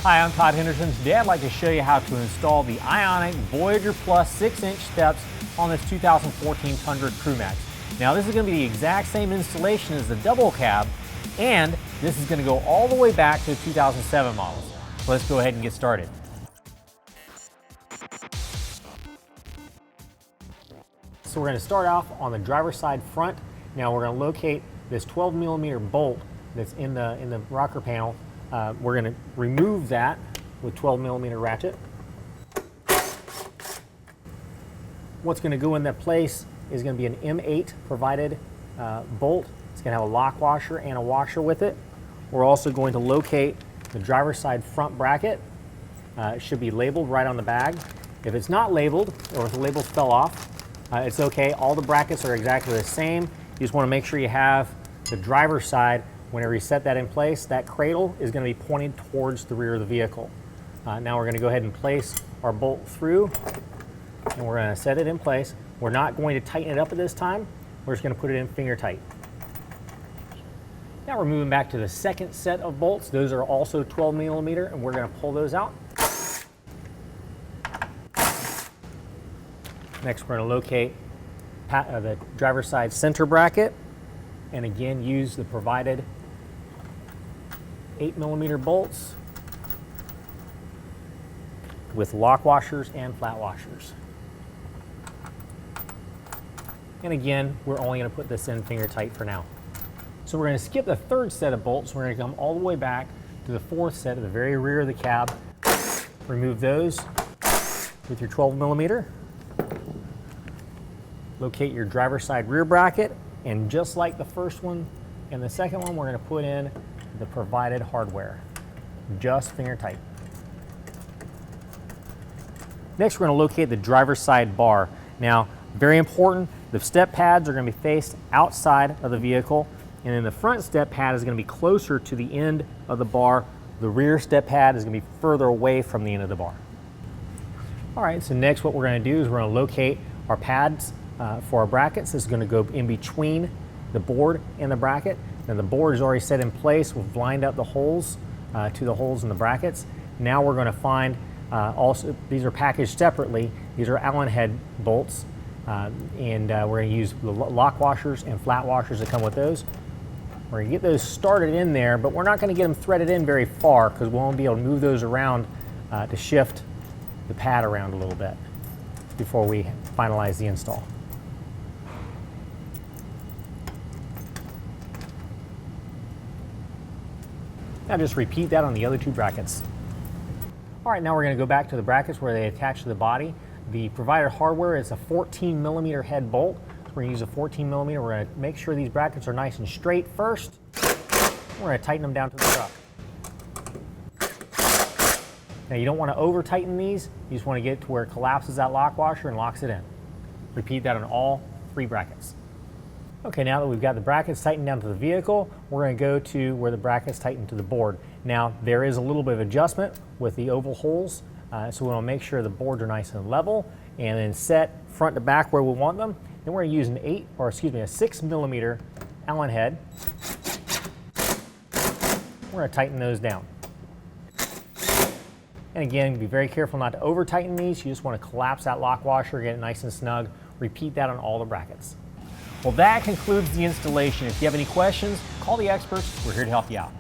Hi, I'm Todd Henderson. Today I'd like to show you how to install the Ionic Voyager Plus 6-inch steps on this 2014 Tundra Crew Max. Now this is going to be the exact same installation as the double cab, and this is going to go all the way back to the 2007 models. So let's go ahead and get started. So we're going to start off on the driver's side front. Now we're going to locate this 12mm bolt that's in the rocker panel. We're going to remove that with 12mm ratchet. What's going to go in that place is going to be an M8 provided bolt. It's going to have a lock washer and a washer with it. We're also going to locate the driver's side front bracket. It should be labeled right on the bag. If it's not labeled, or if the labels fell off, it's okay. All the brackets are exactly the same. You just want to make sure you have the driver's side. Whenever you set that in place, that cradle is going to be pointed towards the rear of the vehicle. Now we're going to go ahead and place our bolt through, and we're going to set it in place. We're not going to tighten it up at this time. We're just going to put it in finger tight. Now we're moving back to the second set of bolts. Those are also 12mm, and we're going to pull those out. Next, we're going to locate the driver's side center bracket, and again use the provided 8mm bolts with lock washers and flat washers. And again, we're only going to put this in finger tight for now. So we're going to skip the third set of bolts. We're going to come all the way back to the fourth set at the very rear of the cab. Remove those with your 12mm. Locate your driver's side rear bracket, and just like the first one and the second one, we're going to put in the provided hardware, just finger tight. Next, we're going to locate the driver's side bar. Now, very important, the step pads are going to be faced outside of the vehicle, and then the front step pad is going to be closer to the end of the bar. The rear step pad is going to be further away from the end of the bar. All right, so next what we're going to do is we're going to locate our pads for our brackets. This is going to go in between the board and the bracket. Now the board is already set in place. We've lined up the holes to the holes in the brackets. Now we're going to find also, these are packaged separately. These are Allen head bolts, and we're going to use the lock washers and flat washers that come with those. We're going to get those started in there, but we're not going to get them threaded in very far because we won't be able to move those around to shift the pad around a little bit before we finalize the install. Now just repeat that on the other two brackets. All right, now we're going to go back to the brackets where they attach to the body. The provided hardware is a 14mm head bolt. So we're going to use a 14mm. We're going to make sure these brackets are nice and straight first. We're going to tighten them down to the truck. Now you don't want to over tighten these. You just want to get to where it collapses that lock washer and locks it in. Repeat that on all three brackets. Okay, now that we've got the brackets tightened down to the vehicle, we're going to go to where the brackets tighten to the board. Now, there is a little bit of adjustment with the oval holes, so we want to make sure the boards are nice and level, and then set front to back where we want them. Then we're going to use a 6mm Allen head. We're going to tighten those down. And again, be very careful not to over tighten these. You just want to collapse that lock washer, get it nice and snug. Repeat that on all the brackets. Well, that concludes the installation. If you have any questions, call the experts. We're here to help you out.